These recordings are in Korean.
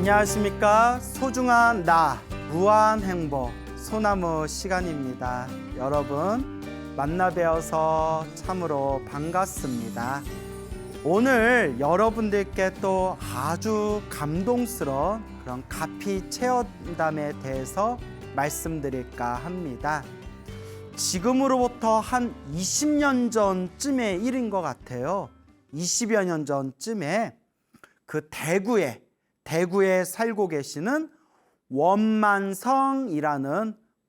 안녕하십니까. 소중한 나 무한행복 소나무 시간입니다. 여러분 만나 뵈어서 참으로 반갑습니다. 오늘 여러분들께 또 아주 감동스러운 그런 가피 체험담에 대해서 말씀드릴까 합니다. 지금으로부터 한 20년 전쯤의 일인 것 같아요. 20여 년 전쯤에 그 대구에 살고 계시는 원만성이라는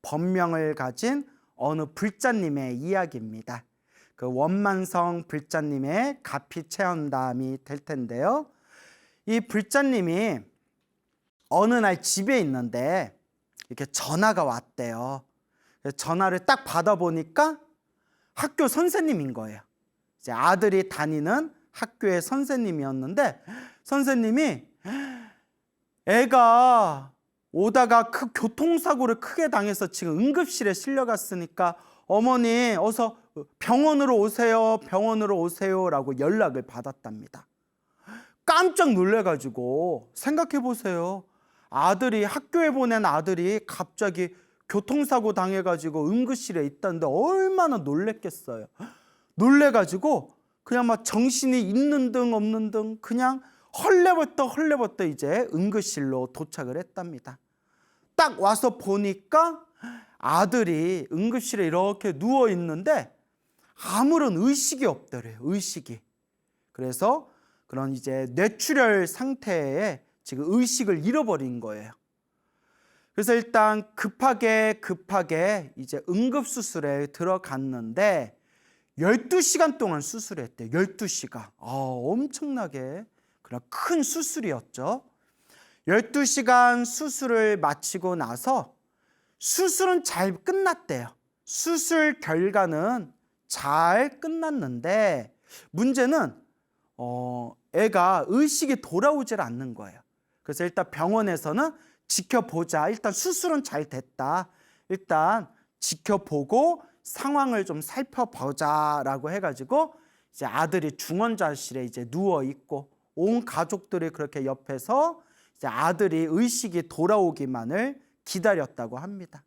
법명을 가진 어느 불자님의 이야기입니다. 그 원만성 불자님의 가피 체험담이 될 텐데요. 이 불자님이 어느 날 집에 있는데 이렇게 전화가 왔대요. 전화를 딱 받아보니까 학교 선생님인 거예요. 이제 아들이 다니는 학교의 선생님이었는데 선생님이 애가 오다가 교통사고를 크게 당해서 지금 응급실에 실려갔으니까 어머니 어서 병원으로 오세요 라고 연락을 받았답니다. 깜짝 놀래가지고 생각해 보세요. 학교에 보낸 아들이 갑자기 교통사고 당해가지고 응급실에 있다는데 얼마나 놀랬겠어요. 놀래가지고 그냥 막 정신이 있는 등 없는 등 그냥 헐레벌떡 이제 응급실로 도착을 했답니다. 딱 와서 보니까 아들이 응급실에 이렇게 누워 있는데 아무런 의식이 없더래요. 의식이. 그래서 그런 이제 뇌출혈 상태에 지금 의식을 잃어버린 거예요. 그래서 일단 급하게 이제 응급수술에 들어갔는데 12시간 동안 수술했대요. 12시간. 엄청나게 그런 큰 수술이었죠. 12시간 수술을 마치고 나서 수술은 잘 끝났대요. 수술 결과는 잘 끝났는데 문제는 애가 의식이 돌아오질 않는 거예요. 그래서 일단 병원에서는 지켜보자. 일단 수술은 잘 됐다. 일단 지켜보고 상황을 좀 살펴보자라고 해가지고 이제 아들이 중환자실에 이제 누워 있고 온 가족들이 그렇게 옆에서 이제 아들이 의식이 돌아오기만을 기다렸다고 합니다.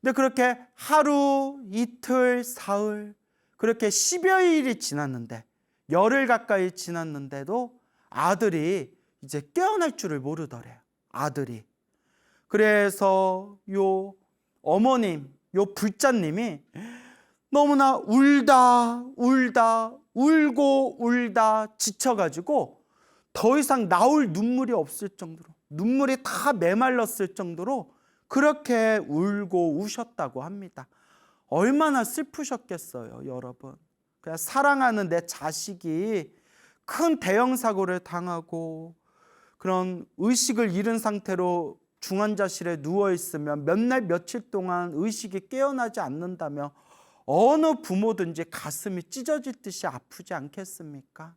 근데 그렇게 하루, 이틀, 사흘 그렇게 10여일이 지났는데 열흘 가까이 지났는데도 아들이 이제 깨어날 줄을 모르더래요. 아들이. 그래서 요 어머님, 요 불자님이 너무나 울다 지쳐가지고 더 이상 나올 눈물이 없을 정도로 눈물이 다 메말랐을 정도로 그렇게 울고 우셨다고 합니다. 얼마나 슬프셨겠어요, 여러분. 그냥 사랑하는 내 자식이 큰 대형 사고를 당하고 그런 의식을 잃은 상태로 중환자실에 누워있으면 몇 날 며칠 동안 의식이 깨어나지 않는다면 어느 부모든지 가슴이 찢어질 듯이 아프지 않겠습니까?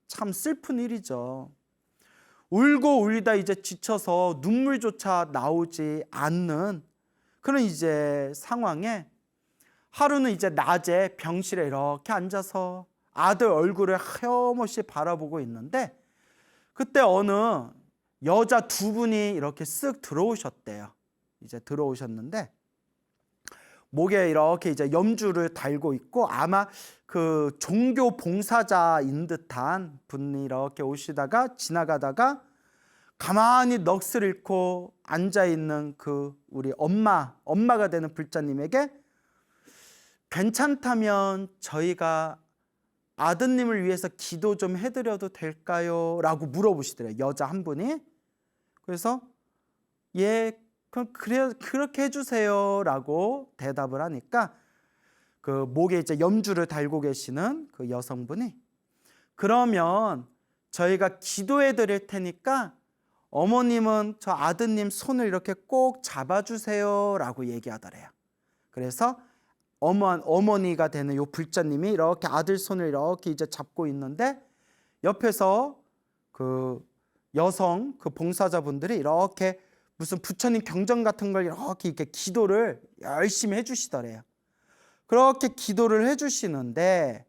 참 슬픈 일이죠. 울고 울다 이제 지쳐서 눈물조차 나오지 않는 그런 이제 상황에 하루는 이제 낮에 병실에 이렇게 앉아서 아들 얼굴을 하염없이 바라보고 있는데 그때 어느 여자 두 분이 이렇게 쓱 들어오셨대요. 이제 들어오셨는데 목에 이렇게 이제 염주를 달고 있고 아마 그 종교 봉사자인 듯한 분이 이렇게 오시다가 지나가다가 가만히 넋을 잃고 앉아 있는 그 우리 엄마가 되는 불자님에게 괜찮다면 저희가 아드님을 위해서 기도 좀 해드려도 될까요? 라고 물어보시더래요. 여자 한 분이. 그래서 예, 그렇게 해주세요 라고 대답을 하니까 그 목에 이제 염주를 달고 계시는 그 여성분이 그러면 저희가 기도해 드릴 테니까 어머님은 저 아드님 손을 이렇게 꼭 잡아주세요 라고 얘기하더래요. 그래서 어머니가 되는 요 불자님이 이렇게 아들 손을 이렇게 이제 잡고 있는데 옆에서 그 여성 그 봉사자분들이 이렇게 무슨 부처님 경전 같은 걸 이렇게 기도를 열심히 해주시더래요. 그렇게 기도를 해주시는데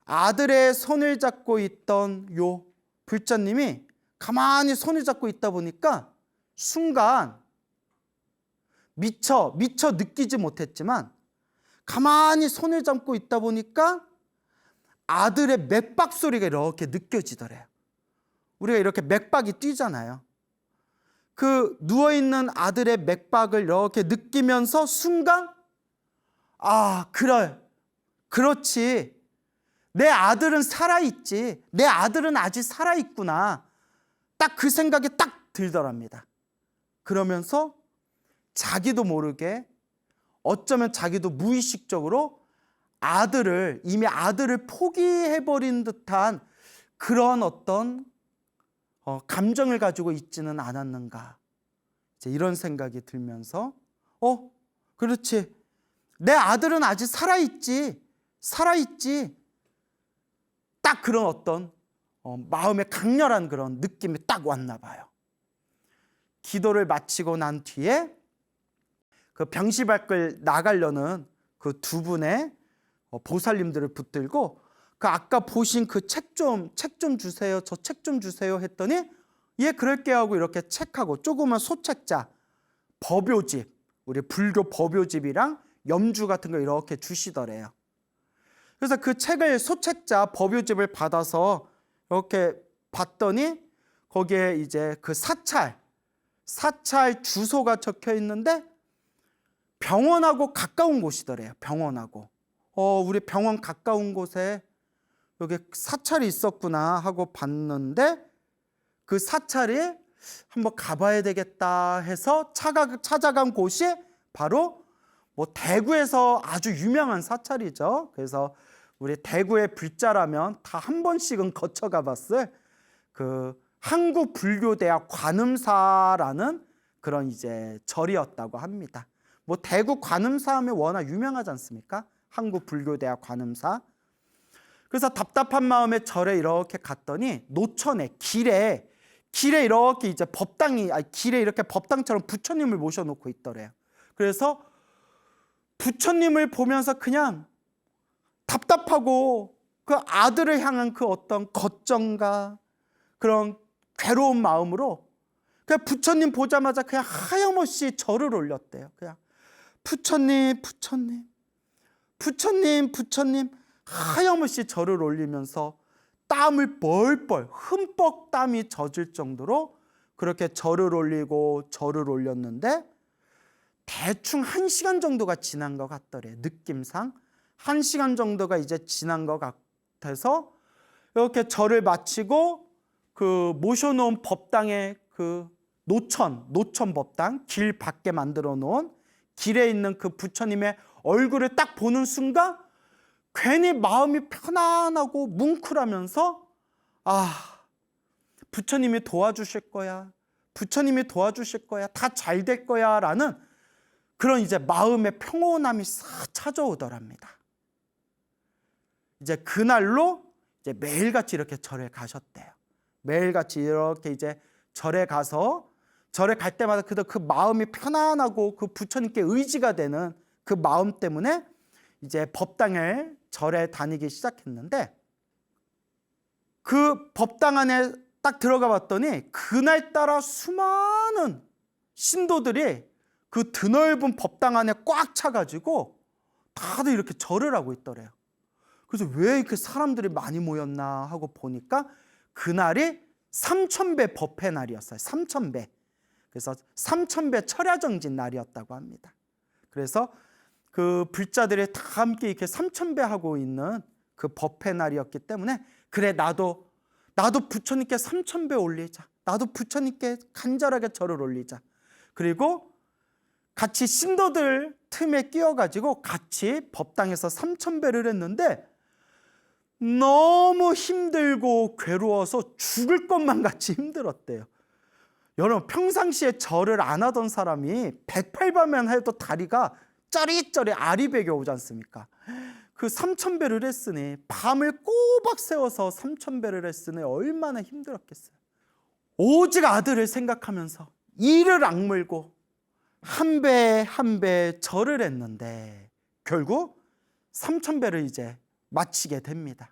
아들의 손을 잡고 있던 요 불자님이 가만히 손을 잡고 있다 보니까 순간 미처 느끼지 못했지만 가만히 손을 잡고 있다 보니까 아들의 맥박 소리가 이렇게 느껴지더래요. 우리가 이렇게 맥박이 뛰잖아요. 그 누워있는 아들의 맥박을 이렇게 느끼면서 순간 그래, 그렇지, 내 아들은 살아있지, 내 아들은 아직 살아있구나, 딱 그 생각이 딱 들더랍니다. 그러면서 자기도 모르게, 어쩌면 자기도 무의식적으로 이미 아들을 포기해버린 듯한 그런 어떤 감정을 가지고 있지는 않았는가, 이제 이런 생각이 들면서 그렇지, 내 아들은 아직 살아있지, 딱 그런 어떤 마음에 강렬한 그런 느낌이 딱 왔나 봐요. 기도를 마치고 난 뒤에 그 병시 밖을 나가려는 그 두 분의 보살님들을 붙들고 그 아까 보신 그 책 좀 주세요, 저 책 좀 주세요 했더니 예, 그럴게요 하고 이렇게 책하고 조그만 소책자, 법요집, 우리 불교 법요집이랑 염주 같은 거 이렇게 주시더래요. 그래서 그 책을, 소책자 법요집을 받아서 이렇게 봤더니 거기에 이제 그 사찰 주소가 적혀 있는데 병원하고 가까운 곳이더래요. 병원하고 우리 병원 가까운 곳에 여기 사찰이 있었구나 하고 봤는데, 그 사찰이 한번 가봐야 되겠다 해서 찾아간 곳이 바로 대구에서 아주 유명한 사찰이죠. 그래서 우리 대구의 불자라면 다 한 번씩은 거쳐가 봤을 그 한국불교대학 관음사라는 그런 이제 절이었다고 합니다. 대구 관음사 하면 워낙 유명하지 않습니까? 한국불교대학 관음사. 그래서 답답한 마음에 절에 이렇게 갔더니 노천에 길에 이렇게 이제 길에 이렇게 법당처럼 부처님을 모셔놓고 있더래요. 그래서 부처님을 보면서 그냥 답답하고 그 아들을 향한 그 어떤 걱정과 그런 괴로운 마음으로 그냥 부처님 보자마자 그냥 하염없이 절을 올렸대요. 그냥 부처님 하염없이 절을 올리면서 땀을 뻘뻘 흠뻑 땀이 젖을 정도로 그렇게 절을 올렸는데 대충 1시간 정도가 지난 것 같더래요. 느낌상 1시간 정도가 이제 지난 것 같아서 이렇게 절을 마치고 그 모셔놓은 법당의 그 노천 법당 길 밖에 만들어 놓은 길에 있는 그 부처님의 얼굴을 딱 보는 순간 괜히 마음이 편안하고 뭉클하면서 부처님이 도와주실 거야, 다 잘 될 거야 라는 그런 이제 마음의 평온함이 싹 찾아오더랍니다. 이제 그날로 이제 매일같이 이렇게 절에 가셨대요. 매일같이 이렇게 이제 절에 가서 절에 갈 때마다 그 마음이 편안하고 그 부처님께 의지가 되는 그 마음 때문에 이제 법당을 절에 다니기 시작했는데, 그 법당 안에 딱 들어가 봤더니 그날따라 수많은 신도들이 그 드넓은 법당 안에 꽉 차가지고 다들 이렇게 절을 하고 있더래요. 그래서 왜 이렇게 사람들이 많이 모였나 하고 보니까 그날이 3000배 법회 날이었어요. 3000배. 그래서 3000배 철야정진 날이었다고 합니다. 그래서 그 불자들이 다 함께 이렇게 3000배 하고 있는 그 법회 날이었기 때문에 그래, 나도 부처님께 3000배 올리자, 나도 부처님께 간절하게 절을 올리자. 그리고 같이 신도들 틈에 끼어가지고 같이 법당에서 3000배를 했는데 너무 힘들고 괴로워서 죽을 것만 같이 힘들었대요. 여러분, 평상시에 절을 안 하던 사람이 108배만 해도 다리가 짜릿짜릿 아리백이 오지 않습니까? 그 3000배를 했으니, 밤을 꼬박 세워서 3000배를 했으니 얼마나 힘들었겠어요. 오직 아들을 생각하면서 이를 악물고 한 배 한 배 절을 했는데 결국 3000배를 이제 마치게 됩니다.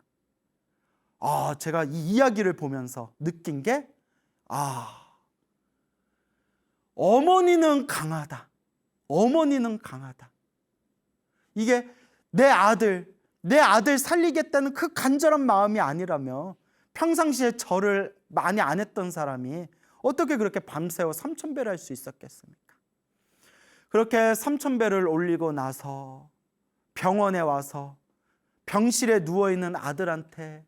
제가 이 이야기를 보면서 느낀 게 어머니는 강하다. 어머니는 강하다. 이게 내 아들 살리겠다는 그 간절한 마음이 아니라면 평상시에 절을 많이 안 했던 사람이 어떻게 그렇게 밤새워 3,000배를 할 수 있었겠습니까? 그렇게 3,000배를 올리고 나서 병원에 와서 병실에 누워있는 아들한테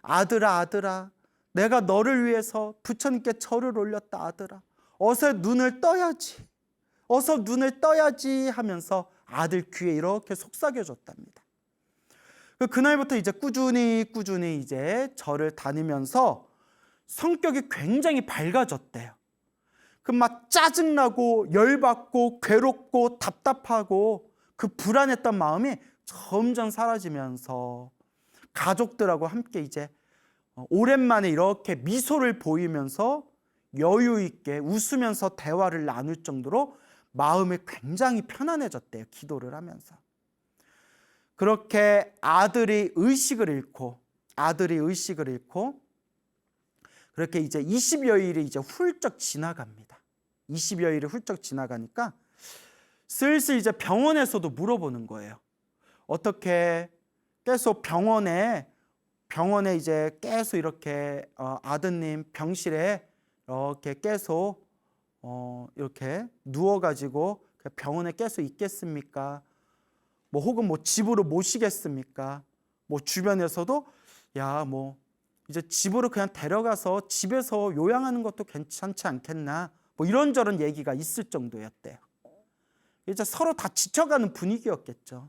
아들아 내가 너를 위해서 부처님께 절을 올렸다. 아들아 어서 눈을 떠야지 하면서 아들 귀에 이렇게 속삭여줬답니다. 그날부터 이제 꾸준히 이제 절을 다니면서 성격이 굉장히 밝아졌대요. 막 짜증나고 열받고 괴롭고 답답하고 그 불안했던 마음이 점점 사라지면서 가족들하고 함께 이제 오랜만에 이렇게 미소를 보이면서 여유 있게 웃으면서 대화를 나눌 정도로 마음이 굉장히 편안해졌대요. 기도를 하면서. 그렇게 아들이 의식을 잃고 그렇게 이제 20여일이 이제 훌쩍 지나갑니다. 20여일이 훌쩍 지나가니까 슬슬 이제 병원에서도 물어보는 거예요. 어떻게 계속 병원에 이제 계속 이렇게 아드님 병실에 이렇게 계속 이렇게 누워가지고 병원에 계속 있겠습니까? 뭐 혹은 뭐 집으로 모시겠습니까? 뭐 주변에서도 이제 집으로 그냥 데려가서 집에서 요양하는 것도 괜찮지 않겠나? 뭐 이런저런 얘기가 있을 정도였대요. 이제 서로 다 지쳐가는 분위기였겠죠.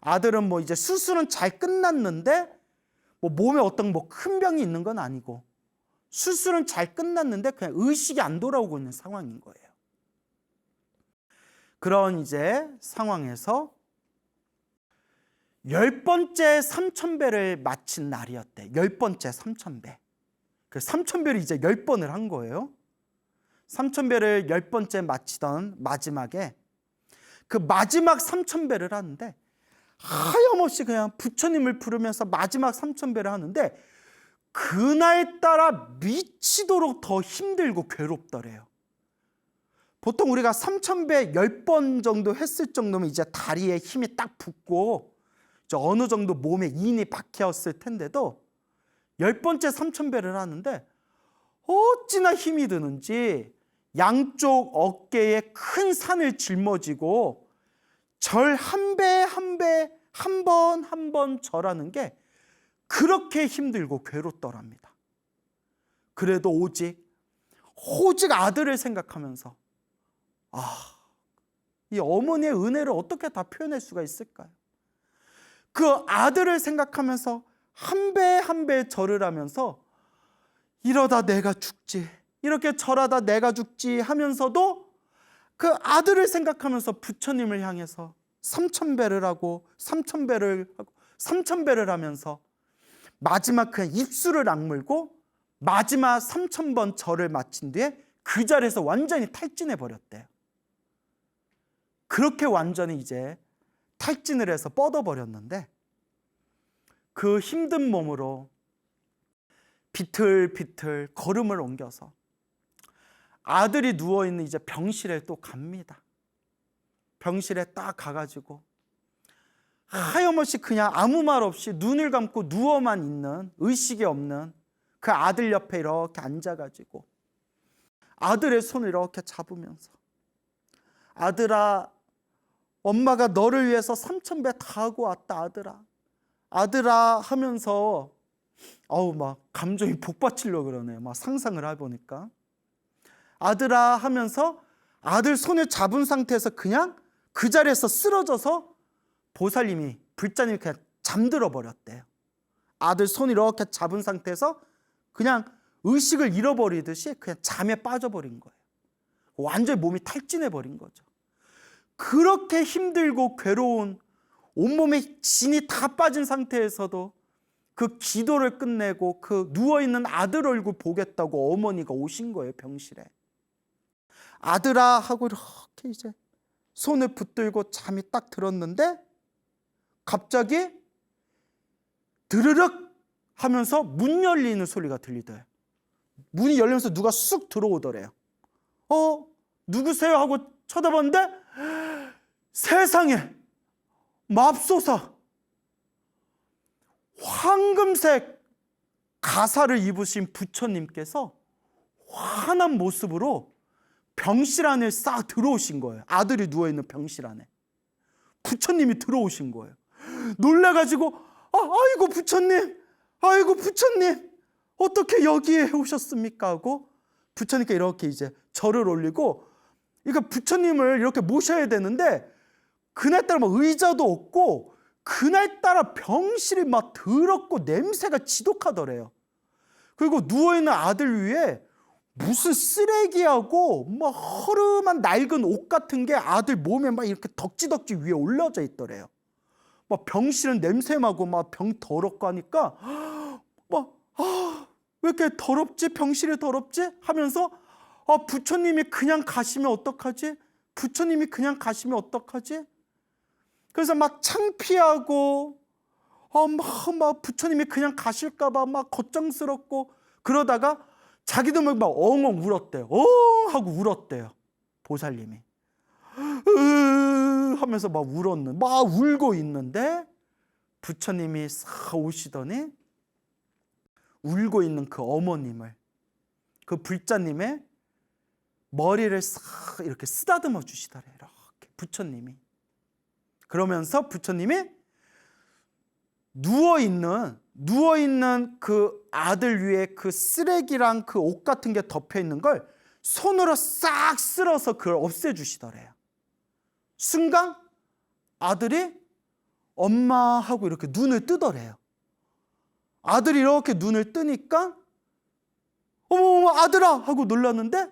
아들은 뭐 이제 수술은 잘 끝났는데 뭐 몸에 어떤 뭐 큰 병이 있는 건 아니고 수술은 잘 끝났는데 그냥 의식이 안 돌아오고 있는 상황인 거예요. 그런 이제 상황에서 10번째 3,000배를 마친 날이었대. 10번째 3,000배. 그 3,000배를 이제 10번을 한 거예요. 3,000배를 10번째 마치던 마지막에 그 마지막 3,000배를 하는데 하염없이 그냥 부처님을 부르면서 마지막 3,000배를 하는데 그날따라 미치도록 더 힘들고 괴롭더래요. 보통 우리가 3,000배 10번 정도 했을 정도면 이제 다리에 힘이 딱 붙고 어느 정도 몸에 인이 박혔을 텐데도 10번째 3,000배를 하는데 어찌나 힘이 드는지 양쪽 어깨에 큰 산을 짊어지고 절 한 배 한 번 절하는 게 그렇게 힘들고 괴롭더랍니다. 그래도 오직 아들을 생각하면서 이 어머니의 은혜를 어떻게 다 표현할 수가 있을까요? 그 아들을 생각하면서 한 배 절을 하면서 이러다 내가 죽지, 이렇게 절하다 내가 죽지 하면서도 그 아들을 생각하면서 부처님을 향해서 3,000배를 하고 3,000배를 하면서 마지막 그냥 입술을 악물고 마지막 3,000번 절을 마친 뒤에 그 자리에서 완전히 탈진해 버렸대요. 그렇게 완전히 이제 탈진을 해서 뻗어버렸는데 그 힘든 몸으로 비틀비틀 걸음을 옮겨서 아들이 누워있는 이제 병실에 또 갑니다. 병실에 딱 가가지고 하염없이 그냥 아무 말 없이 눈을 감고 누워만 있는, 의식이 없는 그 아들 옆에 이렇게 앉아가지고 아들의 손을 이렇게 잡으면서 아들아, 엄마가 너를 위해서 3,000배 다 하고 왔다. 아들아 하면서 막 감정이 복받치려고 그러네요. 막 상상을 해보니까 아들아 하면서 아들 손을 잡은 상태에서 그냥 그 자리에서 쓰러져서 보살님이, 불자님이 그냥 잠들어 버렸대요. 아들 손 이렇게 잡은 상태에서 그냥 의식을 잃어버리듯이 그냥 잠에 빠져버린 거예요. 완전히 몸이 탈진해 버린 거죠. 그렇게 힘들고 괴로운, 온몸에 진이 다 빠진 상태에서도 그 기도를 끝내고 그 누워있는 아들 얼굴 보겠다고 어머니가 오신 거예요. 병실에. 아들아 하고 이렇게 이제 손을 붙들고 잠이 딱 들었는데 갑자기 드르륵 하면서 문 열리는 소리가 들리더래요. 문이 열리면서 누가 쑥 들어오더래요. 누구세요? 하고 쳐다봤는데 세상에 맙소사 황금색 가사를 입으신 부처님께서 환한 모습으로 병실 안에 싹 들어오신 거예요. 아들이 누워있는 병실 안에 부처님이 들어오신 거예요. 놀라가지고 아이고 부처님, 아이고 부처님, 어떻게 여기에 오셨습니까? 하고 부처님께 이렇게 이제 절을 올리고, 그러니까 부처님을 이렇게 모셔야 되는데 그날따라 막 의자도 없고 그날따라 병실이 막 더럽고 냄새가 지독하더래요. 그리고 누워있는 아들 위에 무슨 쓰레기하고 막 허름한 낡은 옷 같은 게 아들 몸에 막 이렇게 덕지덕지 위에 올려져 있더래요. 막 병실은 냄새나고 막 병 더럽고 하니까 왜 이렇게 더럽지? 병실이 더럽지? 하면서 부처님이 그냥 가시면 어떡하지? 부처님이 그냥 가시면 어떡하지? 그래서 막 창피하고 막 부처님이 그냥 가실까 봐 막 걱정스럽고 그러다가 자기도 막 엉엉 울었대요. 하고 울었대요. 보살님이 하면서 막 울고 있는데 부처님이 싹 오시더니 울고 있는 그 어머님을, 그 불자님의 머리를 싹 이렇게 쓰다듬어 주시더래요. 이렇게 부처님이. 그러면서 부처님이 누워있는 그 아들 위에 그 쓰레기랑 그 옷 같은 게 덮여 있는 걸 손으로 싹 쓸어서 그걸 없애주시더래요. 순간 아들이 엄마 하고 이렇게 눈을 뜨더래요. 아들이 이렇게 눈을 뜨니까 어머 아들아 하고 놀랐는데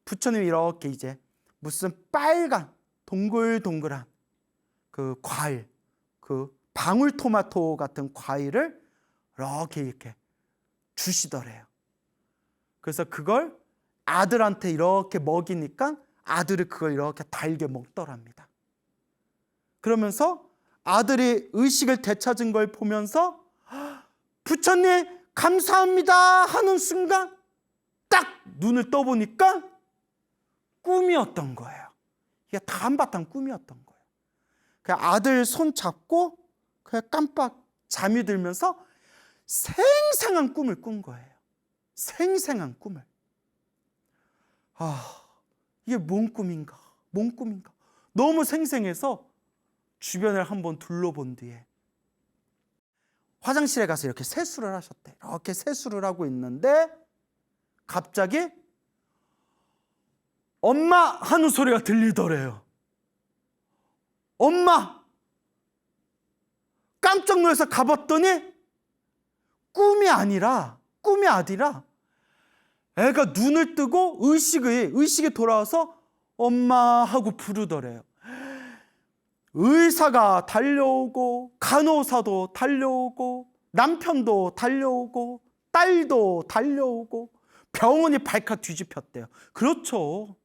부처님이 이렇게 이제 무슨 빨간 동글동글한 그 과일, 그 방울토마토 같은 과일을 이렇게 주시더래요. 그래서 그걸 아들한테 이렇게 먹이니까 아들이 그걸 이렇게 달게 먹더랍니다. 그러면서 아들이 의식을 되찾은 걸 보면서 부처님 감사합니다 하는 순간 딱 눈을 떠보니까 꿈이었던 거예요. 이게 다 한바탕 꿈이었던 거예요. 그냥 아들 손 잡고 그냥 깜빡 잠이 들면서 생생한 꿈을 꾼 거예요. 생생한 꿈을. 이게 뭔 꿈인가? 뭔 꿈인가? 너무 생생해서 주변을 한번 둘러본 뒤에 화장실에 가서 이렇게 세수를 하셨대. 이렇게 세수를 하고 있는데 갑자기 엄마 하는 소리가 들리더래요. 엄마! 깜짝 놀라서 가봤더니 꿈이 아니라 애가 눈을 뜨고 의식이 돌아와서 엄마 하고 부르더래요. 의사가 달려오고 간호사도 달려오고 남편도 달려오고 딸도 달려오고 병원이 발칵 뒤집혔대요. 그렇죠.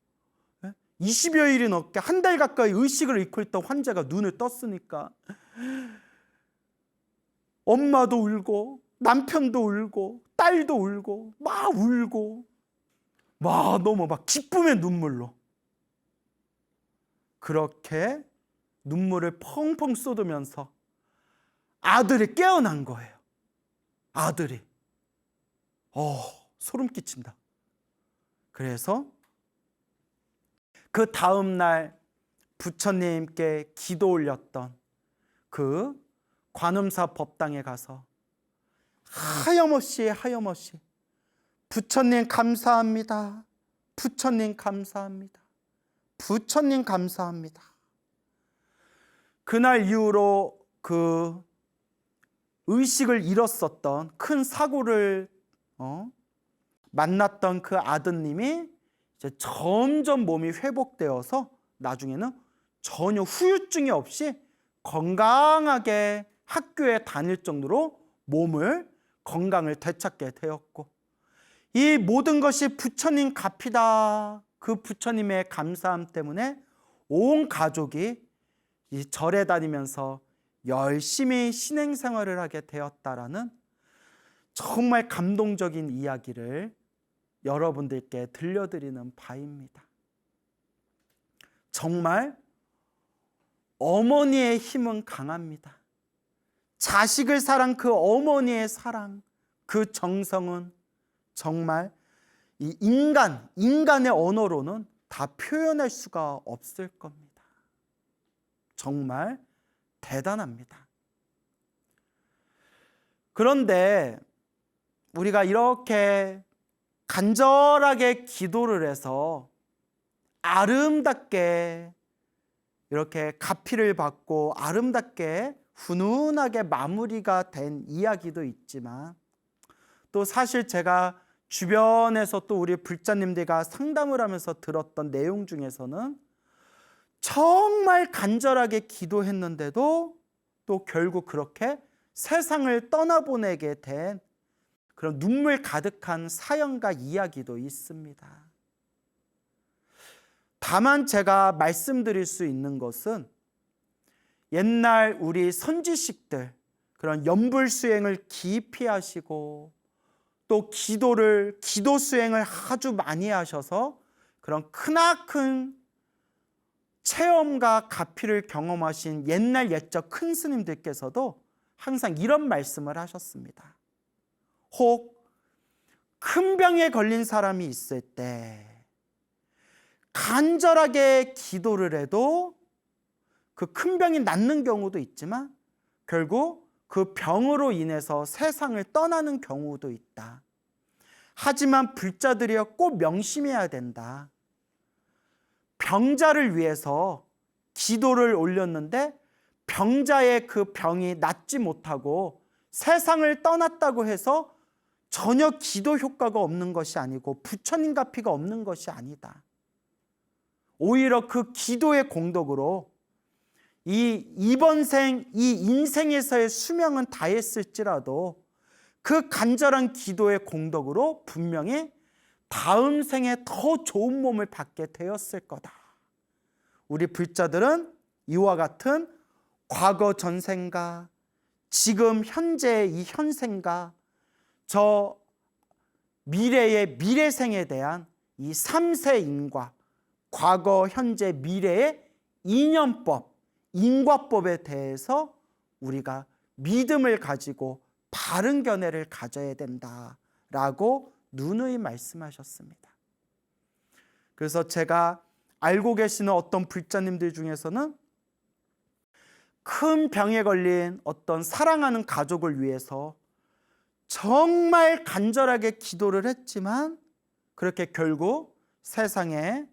20여일이 넘게 한 달 가까이 의식을 잃고 있던 환자가 눈을 떴으니까 엄마도 울고 남편도 울고 딸도 울고 막 너무 막 기쁨의 눈물로 그렇게 눈물을 펑펑 쏟으면서 아들이 깨어난 거예요. 아들이. 소름 끼친다. 그래서 그 다음날 부처님께 기도 올렸던 그 관음사 법당에 가서 하염없이 부처님 감사합니다. 부처님 감사합니다. 부처님 감사합니다. 그날 이후로 그 의식을 잃었었던 큰 사고를 만났던 그 아드님이 이제 점점 몸이 회복되어서 나중에는 전혀 후유증이 없이 건강하게 학교에 다닐 정도로 건강을 되찾게 되었고, 이 모든 것이 부처님 값이다. 그 부처님의 감사함 때문에 온 가족이 이 절에 다니면서 열심히 신행생활을 하게 되었다라는 정말 감동적인 이야기를 여러분들께 들려드리는 바입니다. 정말 어머니의 힘은 강합니다. 자식을 사랑, 그 어머니의 사랑, 그 정성은 정말 이 인간의 언어로는 다 표현할 수가 없을 겁니다. 정말 대단합니다. 그런데 우리가 이렇게 간절하게 기도를 해서 아름답게 이렇게 가피를 받고 아름답게 훈훈하게 마무리가 된 이야기도 있지만, 또 사실 제가 주변에서 또 우리 불자님들과 상담을 하면서 들었던 내용 중에서는 정말 간절하게 기도했는데도 또 결국 그렇게 세상을 떠나보내게 된 그런 눈물 가득한 사연과 이야기도 있습니다. 다만 제가 말씀드릴 수 있는 것은, 옛날 우리 선지식들 그런 연불 수행을 깊이 하시고 또 기도 수행을 아주 많이 하셔서 그런 크나큰 체험과 가피를 경험하신 옛날 옛적 큰 스님들께서도 항상 이런 말씀을 하셨습니다. 혹 큰 병에 걸린 사람이 있을 때 간절하게 기도를 해도 그 큰 병이 낫는 경우도 있지만 결국 그 병으로 인해서 세상을 떠나는 경우도 있다. 하지만 불자들이여 꼭 명심해야 된다. 병자를 위해서 기도를 올렸는데 병자의 그 병이 낫지 못하고 세상을 떠났다고 해서 전혀 기도 효과가 없는 것이 아니고 부처님 가피가 없는 것이 아니다. 오히려 그 기도의 공덕으로 이번 생, 이 인생에서의 수명은 다했을지라도 그 간절한 기도의 공덕으로 분명히 다음 생에 더 좋은 몸을 받게 되었을 거다. 우리 불자들은 이와 같은 과거 전생과 지금 현재의 이 현생과 저 미래의 미래생에 대한 이 3세 인과, 과거, 현재, 미래의 인연법, 인과법에 대해서 우리가 믿음을 가지고 바른 견해를 가져야 된다라고 누누이 말씀하셨습니다. 그래서 제가 알고 계시는 어떤 불자님들 중에서는 큰 병에 걸린 어떤 사랑하는 가족을 위해서 정말 간절하게 기도를 했지만 그렇게 결국 세상에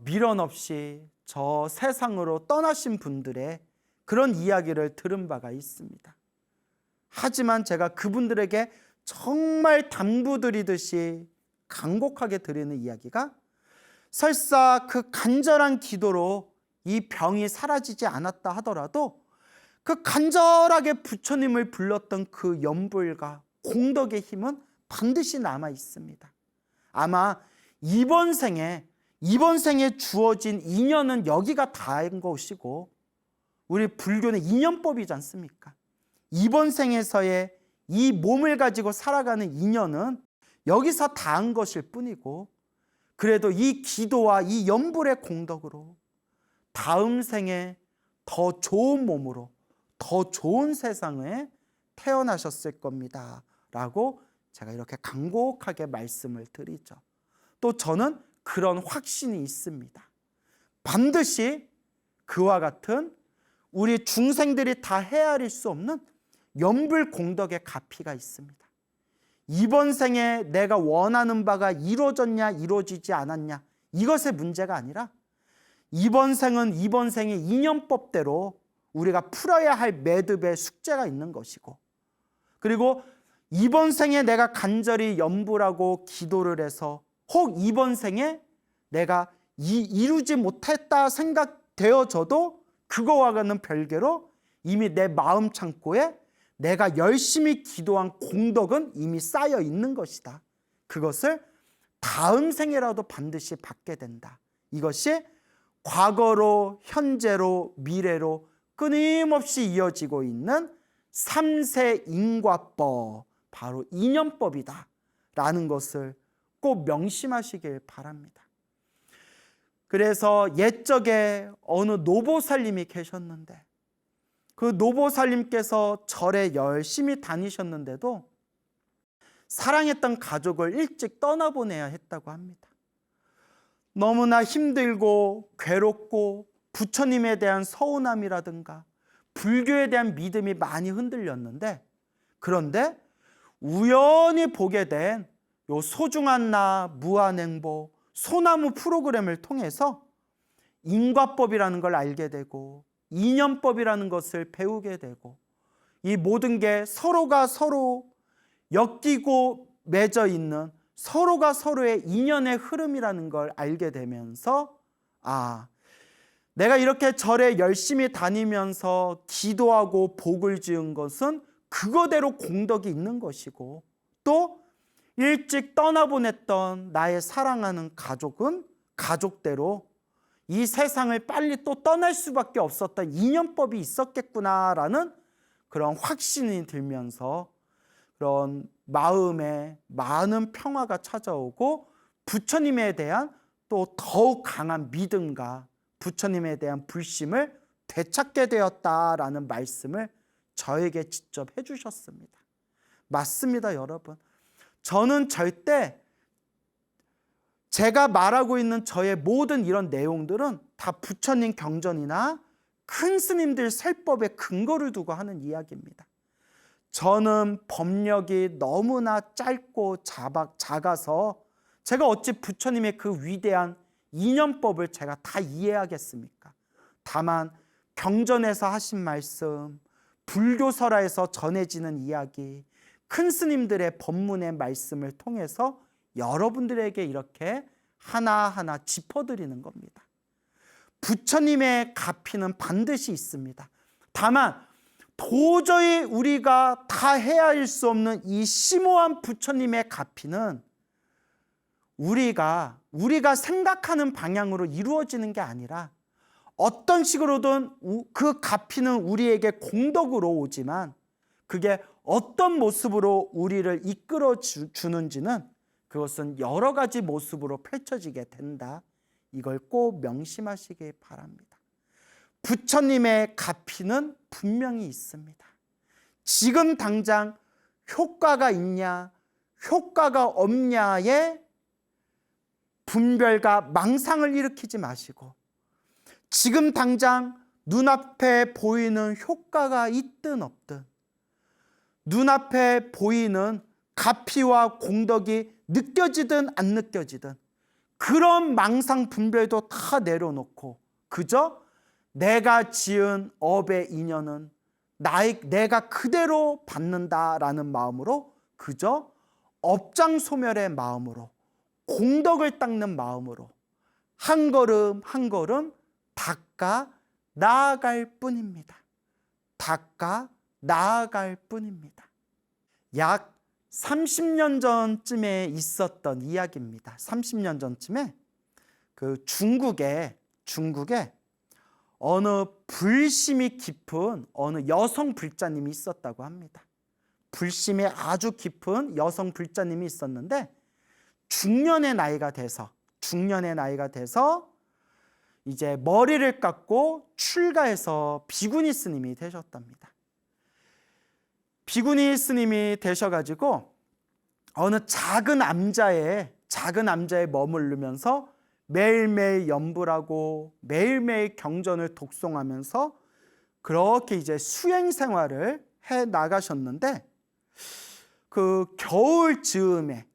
미련 없이 저 세상으로 떠나신 분들의 그런 이야기를 들은 바가 있습니다. 하지만 제가 그분들에게 정말 당부드리듯이 간곡하게 드리는 이야기가, 설사 그 간절한 기도로 이 병이 사라지지 않았다 하더라도 그 간절하게 부처님을 불렀던 그 연불과 공덕의 힘은 반드시 남아 있습니다. 아마 이번 생에 주어진 인연은 여기가 다인 것이고, 우리 불교는 인연법이지 않습니까? 이번 생에서의 이 몸을 가지고 살아가는 인연은 여기서 다한 것일 뿐이고, 그래도 이 기도와 이 연불의 공덕으로 다음 생에 더 좋은 몸으로 더 좋은 세상에 태어나셨을 겁니다 라고 제가 이렇게 간곡하게 말씀을 드리죠. 또 저는 그런 확신이 있습니다. 반드시 그와 같은 우리 중생들이 다 헤아릴 수 없는 연불 공덕의 가피가 있습니다. 이번 생에 내가 원하는 바가 이루어졌냐 이루어지지 않았냐, 이것의 문제가 아니라 이번 생은 이번 생의 인연법대로 우리가 풀어야 할 매듭의 숙제가 있는 것이고, 그리고 이번 생에 내가 간절히 연불하고 기도를 해서 혹 이번 생에 내가 이루지 못했다 생각되어져도 그거와는 별개로 이미 내 마음 창고에 내가 열심히 기도한 공덕은 이미 쌓여 있는 것이다. 그것을 다음 생에라도 반드시 받게 된다. 이것이 과거로, 현재로, 미래로 끊임없이 이어지고 있는 3세 인과법, 바로 인연법이다 라는 것을 꼭 명심하시길 바랍니다. 그래서 옛적에 어느 노보살님이 계셨는데 그 노보살님께서 절에 열심히 다니셨는데도 사랑했던 가족을 일찍 떠나보내야 했다고 합니다. 너무나 힘들고 괴롭고 부처님에 대한 서운함이라든가 불교에 대한 믿음이 많이 흔들렸는데, 그런데 우연히 보게 된 요 소중한 나 무한행보 소나무 프로그램을 통해서 인과법이라는 걸 알게 되고 인연법이라는 것을 배우게 되고, 이 모든 게 서로가 서로 엮이고 맺어 있는 서로가 서로의 인연의 흐름이라는 걸 알게 되면서, 내가 이렇게 절에 열심히 다니면서 기도하고 복을 지은 것은 그거대로 공덕이 있는 것이고, 또 일찍 떠나보냈던 나의 사랑하는 가족은 가족대로 이 세상을 빨리 또 떠날 수밖에 없었던 인연법이 있었겠구나라는 그런 확신이 들면서 그런 마음에 많은 평화가 찾아오고 부처님에 대한 또 더욱 강한 믿음과 부처님에 대한 불심을 되찾게 되었다라는 말씀을 저에게 직접 해주셨습니다. 맞습니다, 여러분. 저는 절대 제가 말하고 있는 저의 모든 이런 내용들은 다 부처님 경전이나 큰 스님들 설법에 근거를 두고 하는 이야기입니다. 저는 법력이 너무나 짧고 작아서 제가 어찌 부처님의 그 위대한 인연법을 제가 다 이해하겠습니까? 다만 경전에서 하신 말씀, 불교설화에서 전해지는 이야기, 큰 스님들의 법문의 말씀을 통해서 여러분들에게 이렇게 하나하나 짚어드리는 겁니다. 부처님의 가피는 반드시 있습니다. 다만 도저히 우리가 다 헤아릴 수 없는 이 심오한 부처님의 가피는 우리가 생각하는 방향으로 이루어지는 게 아니라 어떤 식으로든 그 가피는 우리에게 공덕으로 오지만 그게 어떤 모습으로 우리를 이끌어 주는지는 그것은 여러 가지 모습으로 펼쳐지게 된다. 이걸 꼭 명심하시기 바랍니다. 부처님의 가피는 분명히 있습니다. 지금 당장 효과가 있냐, 효과가 없냐의 분별과 망상을 일으키지 마시고, 지금 당장 눈앞에 보이는 효과가 있든 없든, 눈앞에 보이는 가피와 공덕이 느껴지든 안 느껴지든 그런 망상 분별도 다 내려놓고 그저 내가 지은 업의 인연은 내가 그대로 받는다라는 마음으로, 그저 업장소멸의 마음으로, 공덕을 닦는 마음으로 한 걸음 한 걸음 닦아 나아갈 뿐입니다. 닦아 나아갈 뿐입니다. 약 30년 전쯤에 있었던 이야기입니다. 30년 전쯤에 그 중국에 어느 불심이 깊은 어느 여성 불자님이 있었다고 합니다. 불심이 아주 깊은 여성 불자님이 있었는데 중년의 나이가 돼서 이제 머리를 깎고 출가해서 비구니 스님이 되셨답니다. 비구니 스님이 되셔가지고 어느 작은 암자에 머무르면서 매일매일 연불하고 매일매일 경전을 독송하면서 그렇게 이제 수행 생활을 해 나가셨는데, 그 겨울 즈음에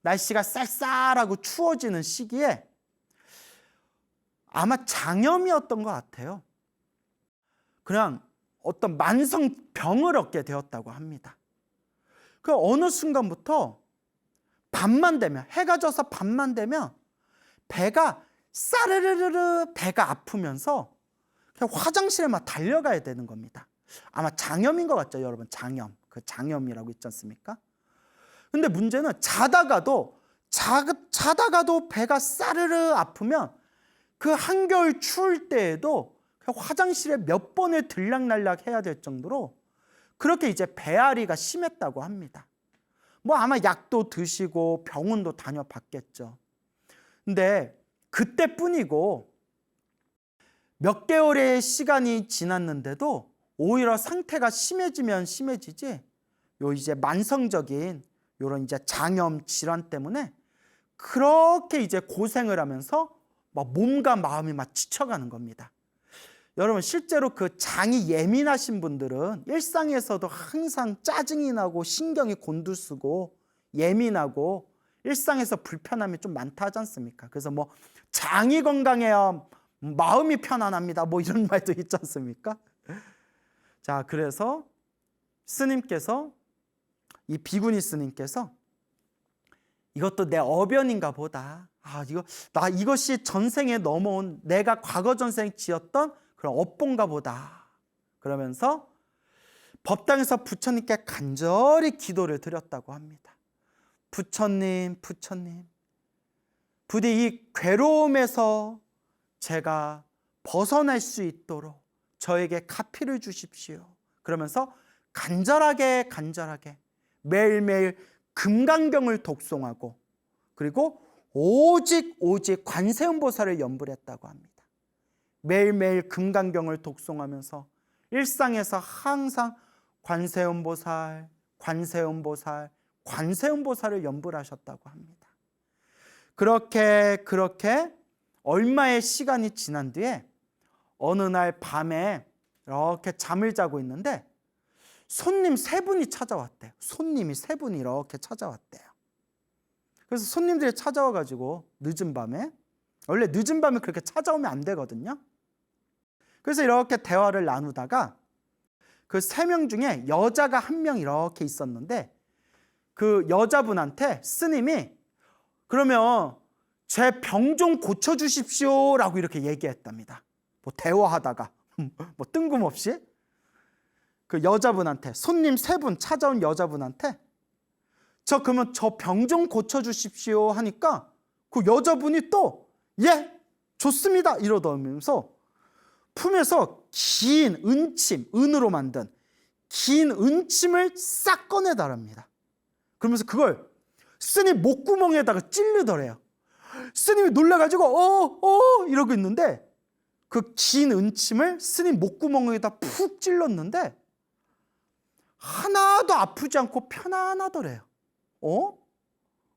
날씨가 쌀쌀하고 추워지는 시기에 아마 장염이었던 것 같아요. 그냥 어떤 만성병을 얻게 되었다고 합니다. 그 어느 순간부터 밤만 되면, 해가 져서 밤만 되면 배가 아프면서 그냥 화장실에 막 달려가야 되는 겁니다. 아마 장염인 것 같죠, 여러분? 그 장염이라고 있지 않습니까? 근데 문제는 자다가도 배가 아프면 그 한겨울 추울 때에도 화장실에 몇 번을 들락날락 해야 될 정도로 그렇게 이제 배앓이가 심했다고 합니다. 뭐 아마 약도 드시고 병원도 다녀봤겠죠. 근데 그때뿐이고 몇 개월의 시간이 지났는데도 오히려 상태가 심해지면 심해지지, 요 이제 만성적인 요런 이제 장염 질환 때문에 그렇게 이제 고생을 하면서 막 몸과 마음이 막 지쳐가는 겁니다. 여러분, 실제로 그 장이 예민하신 분들은 일상에서도 항상 짜증이 나고 신경이 곤두쓰고 예민하고 일상에서 불편함이 좀 많다 하지 않습니까? 그래서 뭐 장이 건강해야 마음이 편안합니다, 뭐 이런 말도 있지 않습니까? 자, 그래서 스님께서, 이 비구니 스님께서 이것도 내 어변인가 보다. 이것이 전생에 넘어온, 내가 과거 전생에 지었던 그런 업본가 보다. 그러면서 법당에서 부처님께 간절히 기도를 드렸다고 합니다. 부처님, 부처님, 부디 이 괴로움에서 제가 벗어날 수 있도록 저에게 가피를 주십시오. 그러면서 간절하게 매일매일 금강경을 독송하고, 그리고 오직 관세음보살을 연불 했다고 합니다. 매일매일 금강경을 독송하면서 일상에서 항상 관세음보살, 관세음보살을 연불하셨다고 합니다. 그렇게 얼마의 시간이 지난 뒤에 어느 날 밤에 이렇게 잠을 자고 있는데 손님 3분이 찾아왔대요. 손님이 3분이 이렇게 찾아왔대요. 그래서 손님들이 찾아와가지고 늦은 밤에, 원래 늦은 밤에 그렇게 찾아오면 안 되거든요. 그래서 이렇게 대화를 나누다가 그 3명 중에 여자가 1명 이렇게 있었는데, 그 여자분한테 스님이 그러면 제 병 좀 고쳐주십시오 라고 이렇게 얘기했답니다. 뭐 대화하다가 뭐 뜬금없이 그 여자분한테, 손님 3분 찾아온 여자분한테 그러면 저 병 좀 고쳐주십시오 하니까 그 여자분이 또 예, 좋습니다 이러더면서 품에서 긴 은침, 은으로 만든 긴 은침을 싹 꺼내달랍니다. 그러면서 그걸 스님 목구멍에다가 찌르더래요. 스님이 놀라가지고 이러고 있는데 그 긴 은침을 스님 목구멍에다 푹 찔렀는데 하나도 아프지 않고 편안하더래요.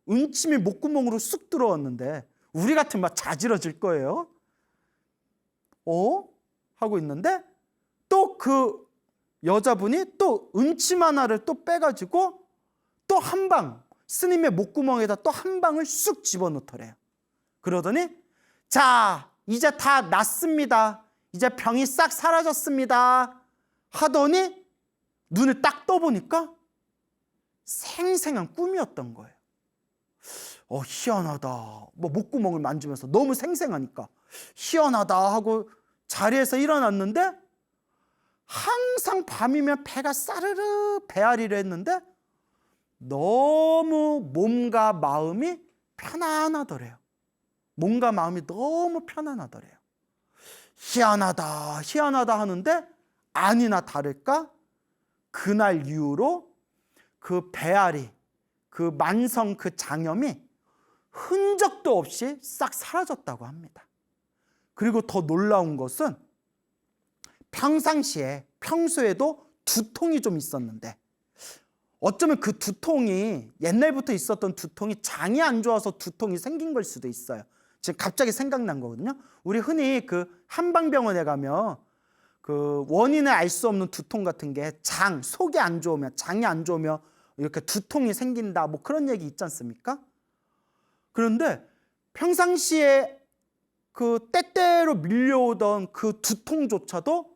은침이 목구멍으로 쑥 들어왔는데 우리 같으면 막 자지러질 거예요. 하고 있는데 또 그 여자분이 또 은침 하나를 또 빼가지고 또 한 방, 스님의 목구멍에다 또 한 방을 쑥 집어넣더래요. 그러더니 자, 이제 다 낫습니다. 이제 병이 싹 사라졌습니다. 하더니 눈을 딱 떠보니까 생생한 꿈이었던 거예요. 희한하다. 뭐 목구멍을 만지면서 너무 생생하니까 희한하다 하고 자리에서 일어났는데 항상 밤이면 배가 싸르르 배앓이를 했는데 너무 몸과 마음이 편안하더래요. 몸과 마음이 너무 편안하더래요. 희한하다 하는데 아니나 다를까 그날 이후로 그 배앓이, 그 만성 그 장염이 흔적도 없이 싹 사라졌다고 합니다. 그리고 더 놀라운 것은 평소에도 두통이 좀 있었는데 어쩌면 그 두통이 옛날부터 있었던 두통이 장이 안 좋아서 두통이 생긴 걸 수도 있어요. 지금 갑자기 생각난 거거든요. 우리 흔히 그 한방병원에 가면 그 원인을 알 수 없는 두통 같은 게 속이 안 좋으면, 장이 안 좋으면 이렇게 두통이 생긴다 뭐 그런 얘기 있지 않습니까? 그런데 평상시에 그 때때로 밀려오던 그 두통조차도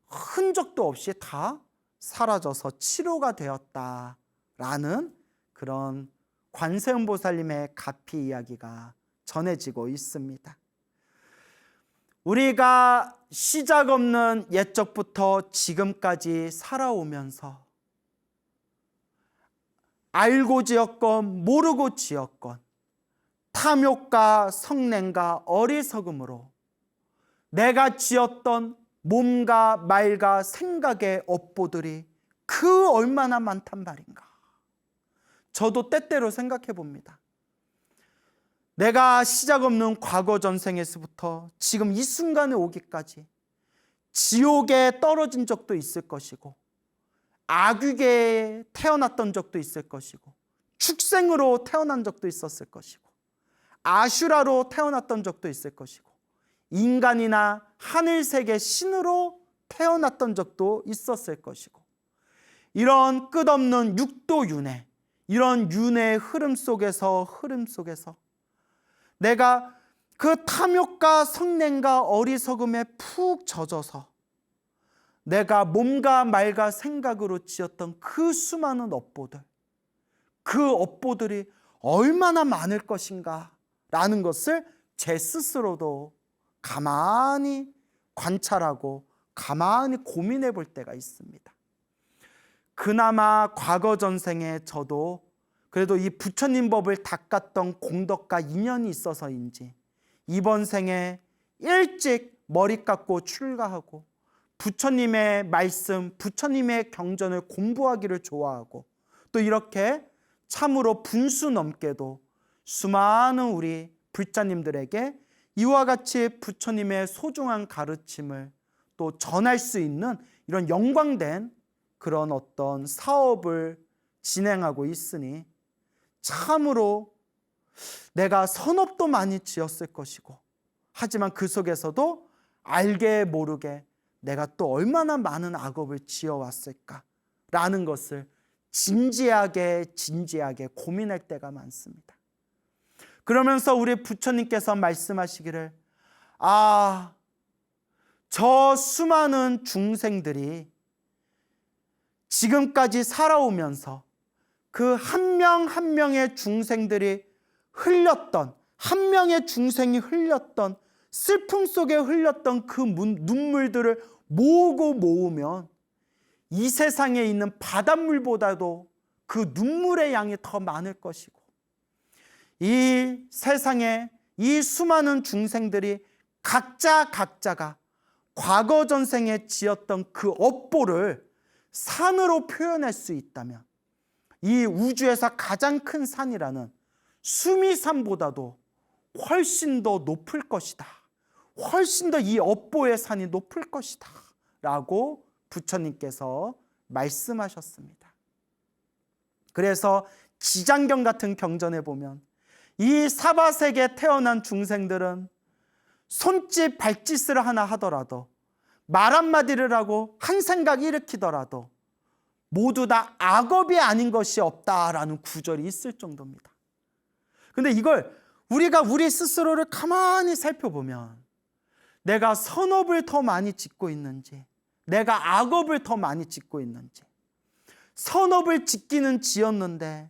흔적도 없이 다 사라져서 치료가 되었다라는 그런 관세음보살님의 가피 이야기가 전해지고 있습니다. 우리가 시작 없는 옛적부터 지금까지 살아오면서 알고 지었건 모르고 지었건 탐욕과 성냄과 어리석음으로 내가 지었던 몸과 말과 생각의 업보들이 그 얼마나 많단 말인가. 저도 때때로 생각해 봅니다. 내가 시작 없는 과거 전생에서부터 지금 이 순간에 오기까지 지옥에 떨어진 적도 있을 것이고, 악귀계에 태어났던 적도 있을 것이고, 축생으로 태어난 적도 있었을 것이고, 아슈라로 태어났던 적도 있을 것이고, 인간이나 하늘세계 신으로 태어났던 적도 있었을 것이고, 이런 끝없는 육도윤회, 이런 윤회의 흐름 속에서 내가 그 탐욕과 성냄과 어리석음에 푹 젖어서 내가 몸과 말과 생각으로 지었던 그 수많은 업보들, 그 업보들이 얼마나 많을 것인가 라는 것을 제 스스로도 가만히 관찰하고 가만히 고민해 볼 때가 있습니다. 그나마 과거 전생에 저도 그래도 이 부처님 법을 닦았던 공덕과 인연이 있어서인지 이번 생에 일찍 머리 깎고 출가하고 부처님의 말씀, 부처님의 경전을 공부하기를 좋아하고, 또 이렇게 참으로 분수 넘게도 수많은 우리 불자님들에게 이와 같이 부처님의 소중한 가르침을 또 전할 수 있는 이런 영광된 그런 어떤 사업을 진행하고 있으니 참으로 내가 선업도 많이 지었을 것이고, 하지만 그 속에서도 알게 모르게 내가 또 얼마나 많은 악업을 지어왔을까라는 것을 진지하게 고민할 때가 많습니다. 그러면서 우리 부처님께서 말씀하시기를, 저 수많은 중생들이 지금까지 살아오면서 그 한 명 한 명의 중생들이 흘렸던, 한 명의 중생이 흘렸던, 슬픔 속에 흘렸던 그 눈물들을 모으면 이 세상에 있는 바닷물보다도 그 눈물의 양이 더 많을 것이고, 이 세상에 이 수많은 중생들이 각자가 과거 전생에 지었던 그 업보를 산으로 표현할 수 있다면 이 우주에서 가장 큰 산이라는 수미산보다도 훨씬 더 높을 것이다. 훨씬 더 이 업보의 산이 높을 것이다 라고 부처님께서 말씀하셨습니다. 그래서 지장경 같은 경전에 보면 이 사바세계에 태어난 중생들은 손짓 발짓을 하나 하더라도, 말 한마디를 하고 한 생각 일으키더라도 모두 다 악업이 아닌 것이 없다라는 구절이 있을 정도입니다. 근데 이걸 우리가 우리 스스로를 가만히 살펴보면 내가 선업을 더 많이 짓고 있는지, 내가 악업을 더 많이 짓고 있는지, 선업을 짓기는 지었는데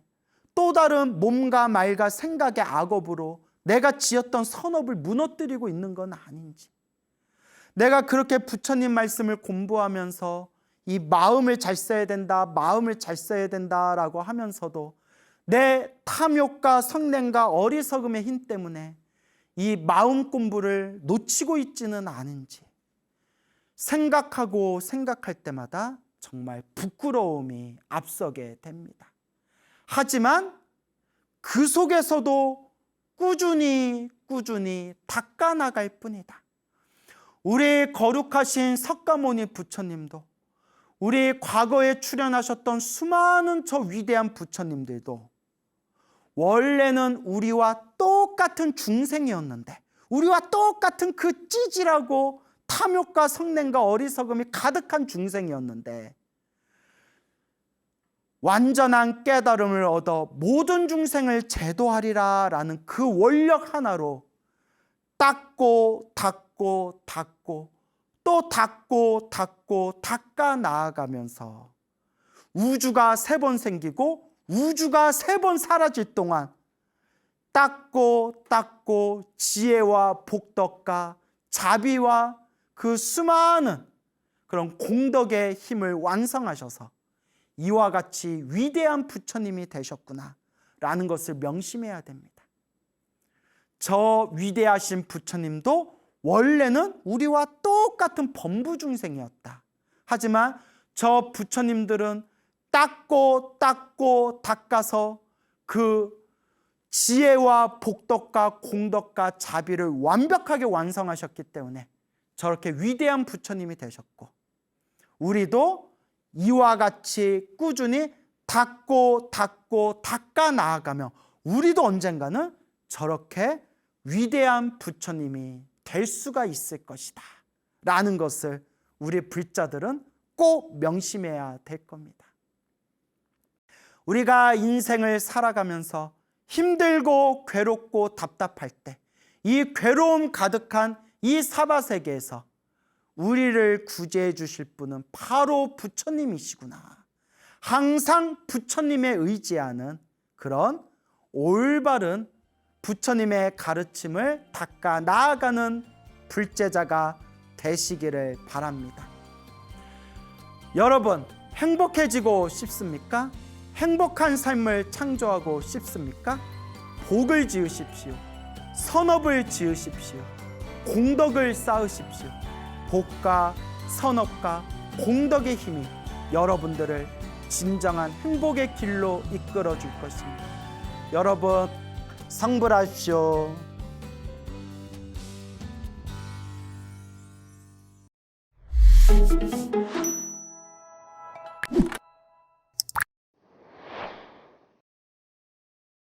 또 다른 몸과 말과 생각의 악업으로 내가 지었던 선업을 무너뜨리고 있는 건 아닌지, 내가 그렇게 부처님 말씀을 공부하면서 이 마음을 잘 써야 된다 라고 하면서도 내 탐욕과 성냄과 어리석음의 힘 때문에 이 마음 공부를 놓치고 있지는 않은지 생각할 때마다 정말 부끄러움이 앞서게 됩니다. 하지만 그 속에서도 꾸준히 닦아나갈 뿐이다. 우리 거룩하신 석가모니 부처님도, 우리 과거에 출연하셨던 수많은 저 위대한 부처님들도 원래는 우리와 똑같은 중생이었는데, 우리와 똑같은 그 찌질하고 탐욕과 성냄과 어리석음이 가득한 중생이었는데, 완전한 깨달음을 얻어 모든 중생을 제도하리라 라는 그 원력 하나로 닦고 또 닦아 나아가면서 우주가 3번 생기고 우주가 3번 사라질 동안 닦고 지혜와 복덕과 자비와 그 수많은 그런 공덕의 힘을 완성하셔서 이와 같이 위대한 부처님이 되셨구나 라는 것을 명심해야 됩니다. 저 위대하신 부처님도 원래는 우리와 똑같은 범부 중생이었다. 하지만 저 부처님들은 닦고 닦아서 그 지혜와 복덕과 공덕과 자비를 완벽하게 완성하셨기 때문에 저렇게 위대한 부처님이 되셨고, 우리도 이와 같이 꾸준히 닦고 닦아 나아가며 우리도 언젠가는 저렇게 위대한 부처님이 될 수가 있을 것이다 라는 것을 우리 불자들은 꼭 명심해야 될 겁니다. 우리가 인생을 살아가면서 힘들고 괴롭고 답답할 때 이 괴로움 가득한 이 사바세계에서 우리를 구제해 주실 분은 바로 부처님이시구나. 항상 부처님에 의지하는 그런 올바른 부처님의 가르침을 닦아 나아가는 불제자가 되시기를 바랍니다. 여러분, 행복해지고 싶습니까? 행복한 삶을 창조하고 싶습니까? 복을 지으십시오. 선업을 지으십시오. 공덕을 쌓으십시오. 복과 선업과 공덕의 힘이 여러분들을 진정한 행복의 길로 이끌어 줄 것입니다. 여러분, 성불하십시오.